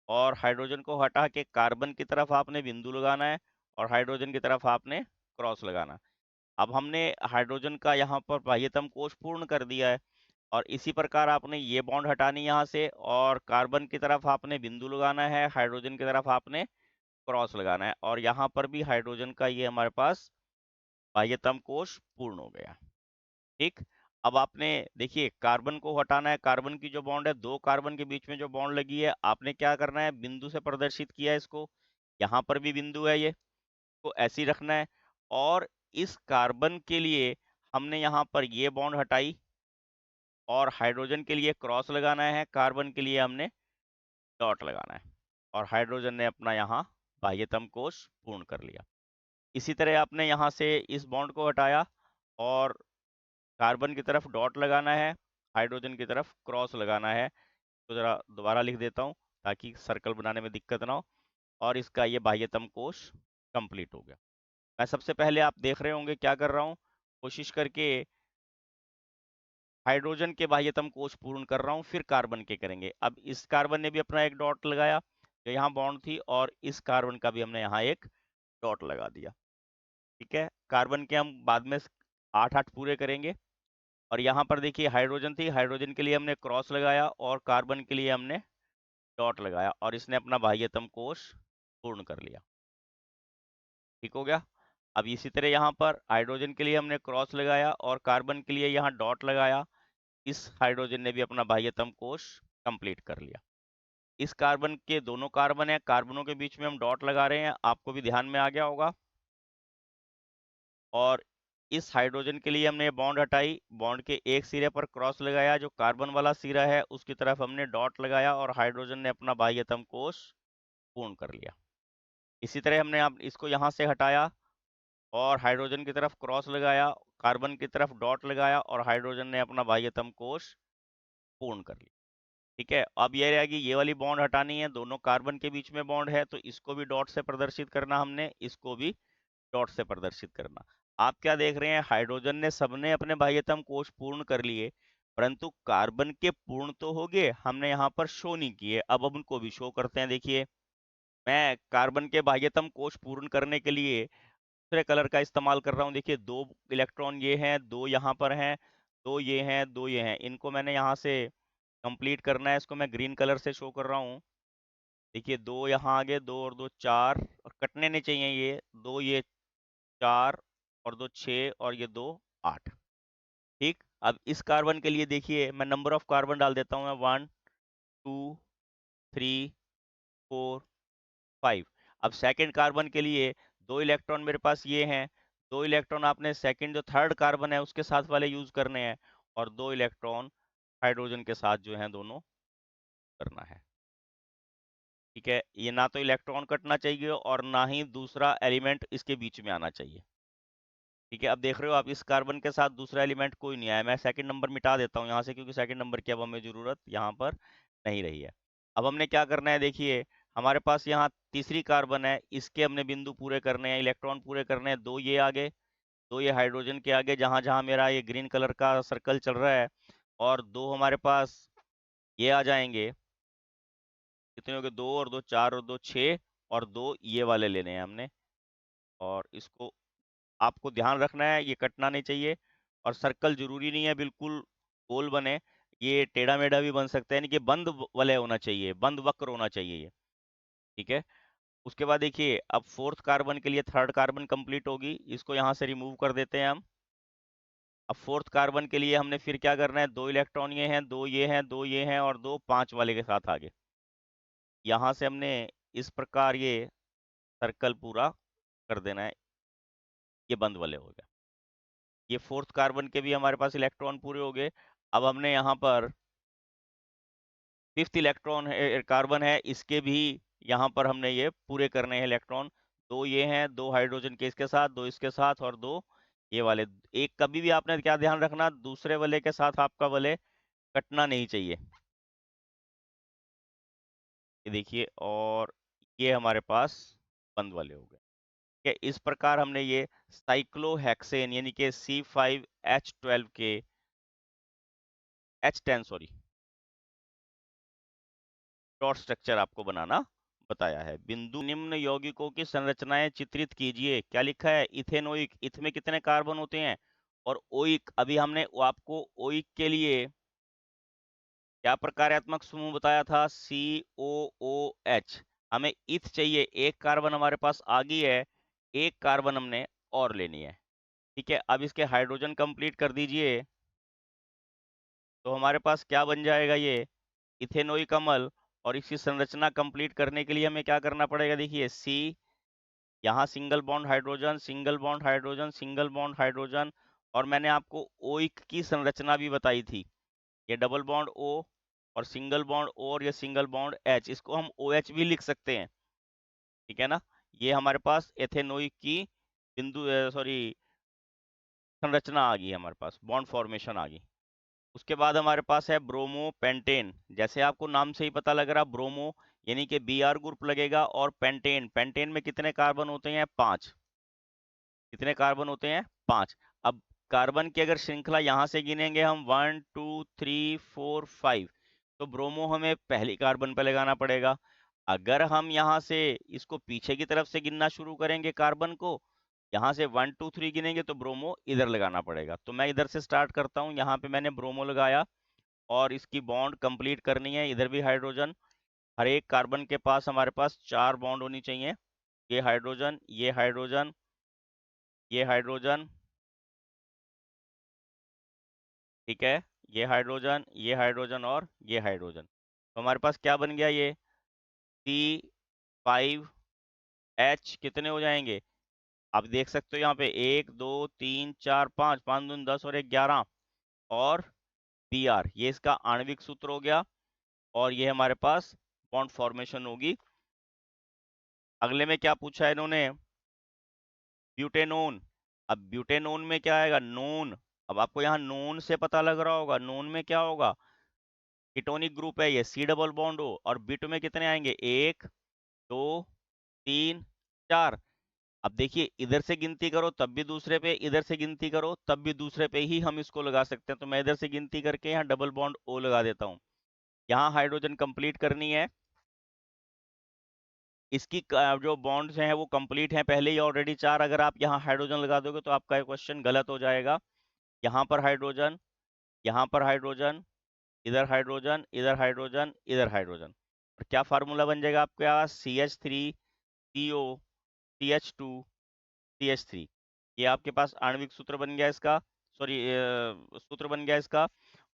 और हाइड्रोजन को हटा के कार्बन की तरफ आपने बिंदु लगाना है और हाइड्रोजन की तरफ आपने क्रॉस लगाना। अब हमने हाइड्रोजन का यहाँ पर बाह्यतम कोश पूर्ण कर दिया है और इसी प्रकार आपने ये बॉन्ड हटानी यहाँ से और कार्बन की तरफ आपने बिंदु लगाना है, हाइड्रोजन की तरफ आपने क्रॉस लगाना है और यहाँ पर भी हाइड्रोजन का ये हमारे पास बाह्यतम कोश पूर्ण हो गया। ठीक, अब आपने देखिए कार्बन को हटाना है, कार्बन की जो बॉन्ड है, दो कार्बन के बीच में जो बॉन्ड लगी है, आपने क्या करना है, बिंदु से प्रदर्शित किया है इसको। यहाँ पर भी बिंदु है, ये को ऐसे ही रखना है और इस कार्बन के लिए हमने यहाँ पर ये बॉन्ड हटाई और हाइड्रोजन के लिए क्रॉस लगाना है, कार्बन के लिए हमने डॉट लगाना है और हाइड्रोजन ने अपना यहाँ बाह्यतम कोश पूर्ण कर लिया। इसी तरह आपने यहाँ से इस बॉन्ड को हटाया और कार्बन की तरफ डॉट लगाना है, हाइड्रोजन की तरफ क्रॉस लगाना है। तो जरा दोबारा लिख देता हूँ ताकि सर्कल बनाने में दिक्कत ना हो और इसका ये बाह्यतम कोश कंप्लीट हो गया। मैं सबसे पहले, आप देख रहे होंगे क्या कर रहा हूँ, कोशिश करके हाइड्रोजन के बाह्यतम कोश पूर्ण कर रहा हूँ, फिर कार्बन के करेंगे। अब इस कार्बन ने भी अपना एक डॉट लगाया जो यहाँ बॉन्ड थी और इस कार्बन का भी हमने यहाँ एक डॉट लगा दिया। ठीक है, कार्बन के हम बाद में 8-8 पूरे करेंगे और यहाँ पर देखिए हाइड्रोजन थी, हाइड्रोजन के लिए हमने क्रॉस लगाया और कार्बन के लिए हमने डॉट लगाया और इसने अपना बाह्यतम कोश पूर्ण कर लिया। ठीक हो गया। अब इसी तरह यहाँ पर हाइड्रोजन के लिए हमने क्रॉस लगाया और कार्बन के लिए यहाँ डॉट लगाया। इस हाइड्रोजन ने भी अपना बाह्यतम कोश कंप्लीट कर लिया। इस कार्बन के दोनों कार्बन है, कार्बनों के बीच में हम डॉट लगा रहे हैं, आपको भी ध्यान में आ गया होगा। और इस हाइड्रोजन के लिए हमने बॉन्ड हटाई, बॉन्ड के एक सिरे पर क्रॉस लगाया, जो कार्बन वाला सिरा है उसकी तरफ हमने डॉट लगाया और हाइड्रोजन ने अपना बाह्यतम कोश पूर्ण कर लिया। इसी तरह हमने आप इसको यहाँ से हटाया और हाइड्रोजन की तरफ क्रॉस लगाया, कार्बन की तरफ डॉट लगाया और हाइड्रोजन ने अपना बाह्यतम कोश पूर्ण कर लिया। ठीक है, अब ये रहेगी, ये वाली बॉन्ड हटानी है, दोनों कार्बन के बीच में बॉन्ड है तो इसको भी डॉट से प्रदर्शित करना, हमने इसको भी डॉट से प्रदर्शित करना। आप क्या देख रहे हैं, हाइड्रोजन ने सबने अपने बाह्यतम कोश पूर्ण कर लिए, परंतु कार्बन के पूर्ण तो हो गए, हमने यहाँ पर शो नहीं किए। अब उनको भी शो करते हैं। देखिए, मैं कार्बन के बाह्यतम कोश पूर्ण करने के लिए दूसरे कलर का इस्तेमाल कर रहा हूँ। देखिए, दो इलेक्ट्रॉन ये हैं, दो यहाँ पर हैं, दो ये हैं, दो ये हैं, इनको मैंने यहाँ से कंप्लीट करना है, इसको मैं ग्रीन कलर से शो कर रहा हूँ। देखिए, दो यहाँ आगे, दो और दो चार, और कटने नहीं चाहिए ये दो, ये 4 और 2 6 और ये 2 8। ठीक, अब इस कार्बन के लिए देखिए, मैं नंबर ऑफ कार्बन डाल देता हूँ, मैं 1 2 3 4 5। अब सेकंड कार्बन के लिए दो इलेक्ट्रॉन मेरे पास ये हैं, दो इलेक्ट्रॉन आपने सेकंड जो थर्ड कार्बन है उसके साथ वाले यूज करने हैं और दो इलेक्ट्रॉन हाइड्रोजन के साथ जो है दोनों करना है। ठीक है, ये ना तो इलेक्ट्रॉन कटना चाहिए और ना ही दूसरा एलिमेंट इसके बीच में आना चाहिए। ठीक है, अब देख रहे हो आप, इस कार्बन के साथ दूसरा एलिमेंट कोई नहीं आया। मैं सेकंड नंबर मिटा देता हूँ यहाँ से क्योंकि सेकंड नंबर की अब हमें जरूरत यहाँ पर नहीं रही है। अब हमने क्या करना है, देखिए हमारे पास यहाँ तीसरी कार्बन है, इसके हमने बिंदु पूरे करने हैं, इलेक्ट्रॉन पूरे करने हैं। दो ये आगे, दो ये हाइड्रोजन के आगे, जहां जहां मेरा ये ग्रीन कलर का सर्कल चल रहा है, और दो हमारे पास ये आ जाएंगे। कितने हो गए, दो और दो चार और दो छः, और दो ये वाले लेने हैं हमने। और इसको आपको ध्यान रखना है, ये कटना नहीं चाहिए और सर्कल जरूरी नहीं है बिल्कुल गोल बने, ये टेढ़ा मेढ़ा भी बन सकता है, यानी कि बंद वाले होना चाहिए, बंद वक्र होना चाहिए ये। ठीक है, उसके बाद देखिए, अब फोर्थ कार्बन के लिए थर्ड कार्बन कंप्लीट होगी, इसको यहाँ से रिमूव कर देते हैं हम। अब फोर्थ कार्बन के लिए हमने फिर क्या करना है, दो इलेक्ट्रॉन ये हैं, दो ये हैं, दो ये हैं और दो पांच वाले के साथ आगे। यहाँ से हमने इस प्रकार ये सर्कल पूरा कर देना है, ये बंद वाले हो गए। ये फोर्थ कार्बन के भी हमारे पास इलेक्ट्रॉन पूरे हो गए। अब हमने यहाँ पर फिफ्थ इलेक्ट्रॉन है, कार्बन है, इसके भी यहाँ पर हमने ये पूरे करने हैं इलेक्ट्रॉन। दो ये हैं, दो हाइड्रोजन के इसके साथ, दो इसके साथ, और दो ये वाले। एक कभी भी आपने क्या ध्यान रखना, दूसरे वाले के साथ आपका वाले कटना नहीं चाहिए। ये देखिए, और ये हमारे पास बंद वाले हो गए। ठीक है, इस प्रकार हमने ये साइक्लोहेक्सेन यानी कि C5H12 के H10 सॉरी डॉट स्ट्रक्चर आपको बनाना बताया है। बिंदु निम्न यौगिकों की संरचनाएं चित्रित कीजिए। क्या लिखा है? इथेनोइक, इथ में कितने कार्बन होते हैं, और ओइक, अभी हमने आपको ओइक के लिए क्या प्रकार्यात्मक समूह बताया था? COOH। हमें इथ चाहिए, एक कार्बन हमारे पास आ गई है, एक कार्बन हमने और लेनी है। ठीक है, अब इसके हाइड्रोजन कंप्लीट कर दीजिए, तो हमारे पास क्या बन जाएगा? ये इथेनोइक अम्ल। और इसकी संरचना कंप्लीट करने के लिए हमें क्या करना पड़ेगा? देखिए, सी, यहाँ single bond hydrogen, single bond hydrogen, single bond hydrogen, और मैंने आपको ओइक की संरचना भी बताई थी। ये डबल बॉन्ड O और सिंगल बॉन्ड O और ये सिंगल बॉन्ड H, इसको हम OH भी लिख सकते हैं। ठीक है ना? ये हमारे पास एथेनोइक की बिंदु सॉरी संरचना आ गई, हमारे पास बॉन्ड फॉर्मेशन आ गई। उसके बाद हमारे पास है ब्रोमो पेंटेन। जैसे आपको नाम से ही पता लग रहा, ब्रोमो यानी कि Br ग्रुप लगेगा, और पेंटेन, पेंटेन में कितने कार्बन होते हैं? 5। कितने कार्बन होते हैं? 5। अब कार्बन की अगर श्रृंखला यहां से गिनेंगे हम 1 2 3 4 5, तो ब्रोमो हमें पहली कार्बन पे लगाना पड़ेगा। अगर हम यहाँ से इसको पीछे की तरफ से गिनना शुरू करेंगे कार्बन को, यहाँ से 1 2 3 गिनेंगे, तो ब्रोमो इधर लगाना पड़ेगा। तो मैं इधर से स्टार्ट करता हूँ, यहाँ पे मैंने ब्रोमो लगाया, और इसकी बॉन्ड कंप्लीट करनी है। इधर भी हाइड्रोजन, हर एक कार्बन के पास हमारे पास 4 बॉन्ड होनी चाहिए। ये हाइड्रोजन, ये हाइड्रोजन, ये हाइड्रोजन, ठीक है, ये हाइड्रोजन, ये हाइड्रोजन, और ये हाइड्रोजन। तो हमारे पास क्या बन गया? ये C5H कितने हो जाएंगे? आप देख सकते हो यहाँ पे 1 2 3 4 5, 5 दूनी 10 और 1 11, और Br, ये इसका आणविक सूत्र हो गया, और ये हमारे पास बॉन्ड फॉर्मेशन होगी। अगले में क्या पूछा है इन्होंने? ब्यूटेनोन। अब ब्यूटेनोन में क्या आएगा? नोन। अब आपको यहाँ नोन से पता लग रहा होगा, नोन में क्या होगा? कीटोनिक ग्रुप है ये, C डबल बॉन्ड हो, और बिट में कितने आएंगे? 1 2 3 4। अब देखिए, इधर से गिनती करो तब भी दूसरे पे, इधर से गिनती करो तब भी दूसरे पे ही हम इसको लगा सकते हैं। तो मैं इधर से गिनती करके यहाँ डबल बॉन्ड O लगा देता हूँ। यहाँ हाइड्रोजन कंप्लीट करनी है, इसकी जो बॉन्ड्स हैं वो कंप्लीट हैं पहले ही ऑलरेडी 4। अगर आप यहाँ हाइड्रोजन लगा दोगे तो आपका ये क्वेश्चन गलत हो जाएगा। यहाँ पर हाइड्रोजन, यहाँ पर हाइड्रोजन, इधर हाइड्रोजन, इधर हाइड्रोजन, इधर हाइड्रोजन, और क्या फार्मूला बन जाएगा आपके पास? CH3CO CH2 CH3। ये आपके पास आणविक सूत्र बन गया इसका, सॉरी सूत्र बन गया इसका,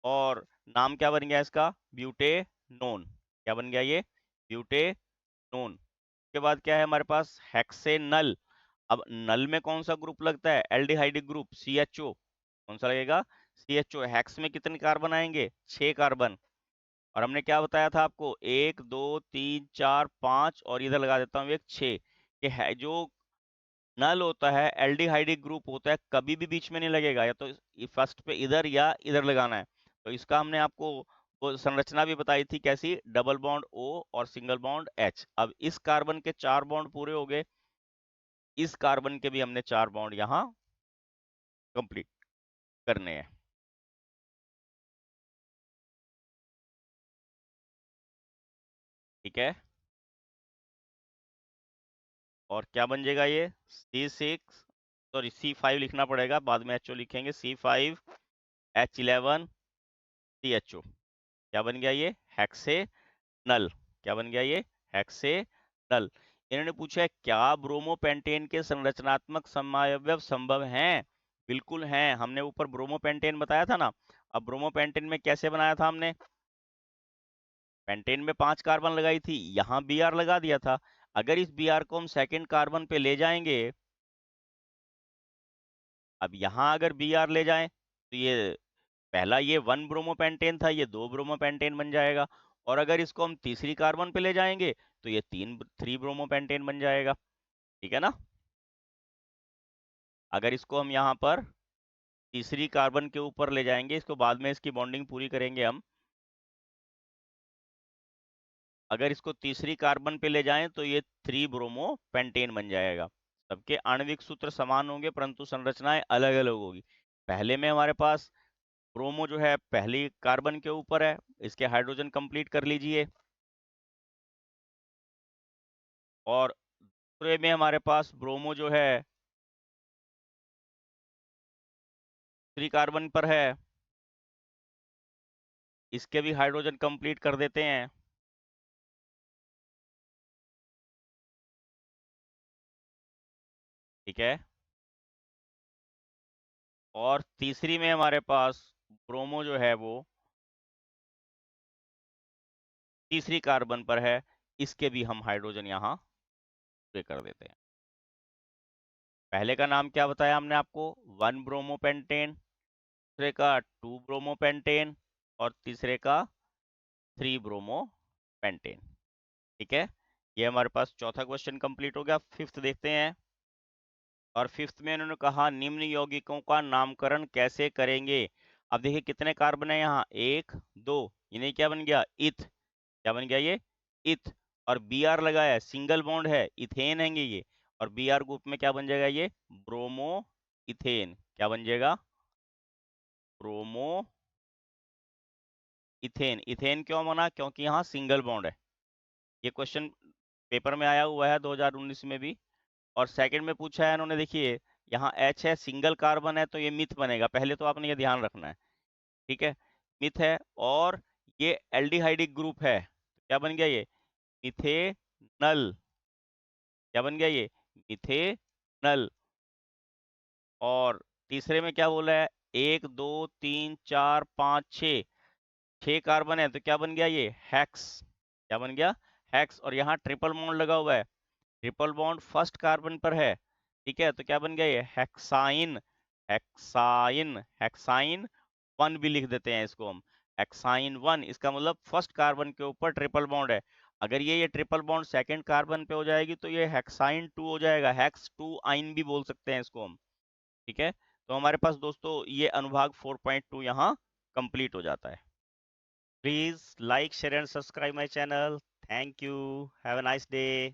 और नाम क्या बन गया इसका? ब्यूटेनोन। क्या बन गया ये? ब्यूटेनोन। के बाद क्या है हमारे पास? हेक्सेनल। अब नल में कौन सा ग्रुप लगता है? Aldehydic group, CHO। कौन सा लगेगा? CHO। हेक्स में कितने कार्बन आएंगे? 6 कार्बन। और हमने क्या बताया था आपको? 1 2 3 4 5, और इधर लगा देता हूँ एक 6। कि है जो नल होता है, एल्डिहाइडिक ग्रुप होता है, कभी भी बीच में नहीं लगेगा, या तो फर्स्ट पे इधर या इधर लगाना है। तो इसका हमने आपको वो संरचना भी बताई थी, कैसी? डबल बॉन्ड O और सिंगल बॉन्ड H। अब इस कार्बन के 4 बॉन्ड पूरे हो गए, इस कार्बन के भी हमने 4 बॉन्ड यहाँ कंप्लीट करने हैं। ठीक है, और क्या बन जाएगा ये? C6 सॉरी C5 लिखना पड़ेगा, बाद में HO लिखेंगे। C5H11 CHO। क्या बन गया ये? हेक्से नल। क्या बन गया ये? हेक्सेनल। इन्होंने पूछा है क्या ब्रोमोपेंटेन के संरचनात्मक समावयव संभव हैं? बिल्कुल हैं, हमने ऊपर ब्रोमोपेंटेन बताया था ना। अब ब्रोमोपेंटेन में कैसे बनाया था हमने? पेंटेन में 5 कार्बन लगाई थी, यहाँ Br लगा दिया था। अगर इस Br को हम सेकेंड कार्बन पे ले जाएंगे, अब यहाँ अगर Br ले जाएं, तो ये पहला ये 1 ब्रोमोपेंटेन था, ये 2 ब्रोमोपेंटेन बन जाएगा। और अगर इसको हम तीसरी कार्बन पे ले जाएंगे, तो ये 3 ब्रोमोपेंटेन बन जाएगा। ठीक है ना। अगर इसको हम यहाँ पर तीसरी कार्बन के ऊपर ले जाएंगे, इसको बाद में इसकी बॉन्डिंग पूरी करेंगे हम। अगर इसको तीसरी कार्बन पे ले जाएं तो ये 3 ब्रोमो पेंटेन बन जाएगा। सबके आणविक सूत्र समान होंगे परंतु संरचनाएं अलग अलग होगी। पहले में हमारे पास ब्रोमो जो है पहली कार्बन के ऊपर है, इसके हाइड्रोजन कंप्लीट कर लीजिए। और दूसरे में हमारे पास ब्रोमो जो है तीसरी कार्बन पर है, इसके भी हाइड्रोजन कंप्लीट कर देते हैं। ठीक है। और तीसरी में हमारे पास ब्रोमो जो है वो तीसरी कार्बन पर है, इसके भी हम हाइड्रोजन यहाँ पूरे कर देते हैं। पहले का नाम क्या बताया हमने आपको, 1 ब्रोमोपेंटेन, दूसरे का 2 ब्रोमोपेंटेन और तीसरे का 3 ब्रोमोपेंटेन। ठीक है, ये हमारे पास चौथा क्वेश्चन कंप्लीट हो गया। फिफ्थ देखते हैं। और फिफ्थ में इन्होंने कहा निम्न यौगिकों का नामकरण कैसे करेंगे। अब देखिए कितने कार्बन है यहाँ, 1 2, इन्हें क्या बन गया, इथ। क्या बन गया ये, इथ। और बी आर लगाया है, सिंगल बॉन्ड है, इथेन हैंगे ये। और बी आर ग्रुप में क्या बन जाएगा ये, ब्रोमो इथेन। क्या बन जाएगा, ब्रोमो इथेन। इथेन क्यों बना, क्योंकि यहाँ सिंगल बॉन्ड है। ये क्वेश्चन पेपर में आया हुआ है 2019 में भी। और सेकंड में पूछा है इन्होंने, देखिए यहाँ H है, सिंगल कार्बन है, तो ये मिथ बनेगा। पहले तो आपने ये ध्यान रखना है। ठीक है, मिथ है। और ये एल्डिहाइडिक ग्रुप है, क्या बन गया ये, मिथेनल। क्या बन गया ये, मिथेनल। और तीसरे में क्या बोला है, 1 2 3 4 5 6, 6 कार्बन है, तो क्या बन गया ये, हेक्स। क्या बन गया, हेक्स। और यहाँ ट्रिपल बॉन्ड लगा हुआ है, ट्रिपल बॉन्ड फर्स्ट कार्बन पर है। ठीक है, तो क्या बन गया ये, हेक्साइन। हेक्साइन, हेक्साइन 1 भी लिख देते हैं इसको हम, हेक्साइन 1। इसका मतलब फर्स्ट कार्बन के ऊपर ट्रिपल बॉन्ड है। अगर ये ट्रिपल बॉन्ड सेकंड कार्बन पे हो जाएगी तो ये हेक्साइन 2 हो जाएगा, हेक्स 2 आइन भी बोल सकते हैं इसको हम। ठीक है, तो हमारे पास दोस्तों ये अनुभाग 4.2 यहाँ कंप्लीट हो जाता है। Please like share and subscribe my channel. Thank you, have a nice day.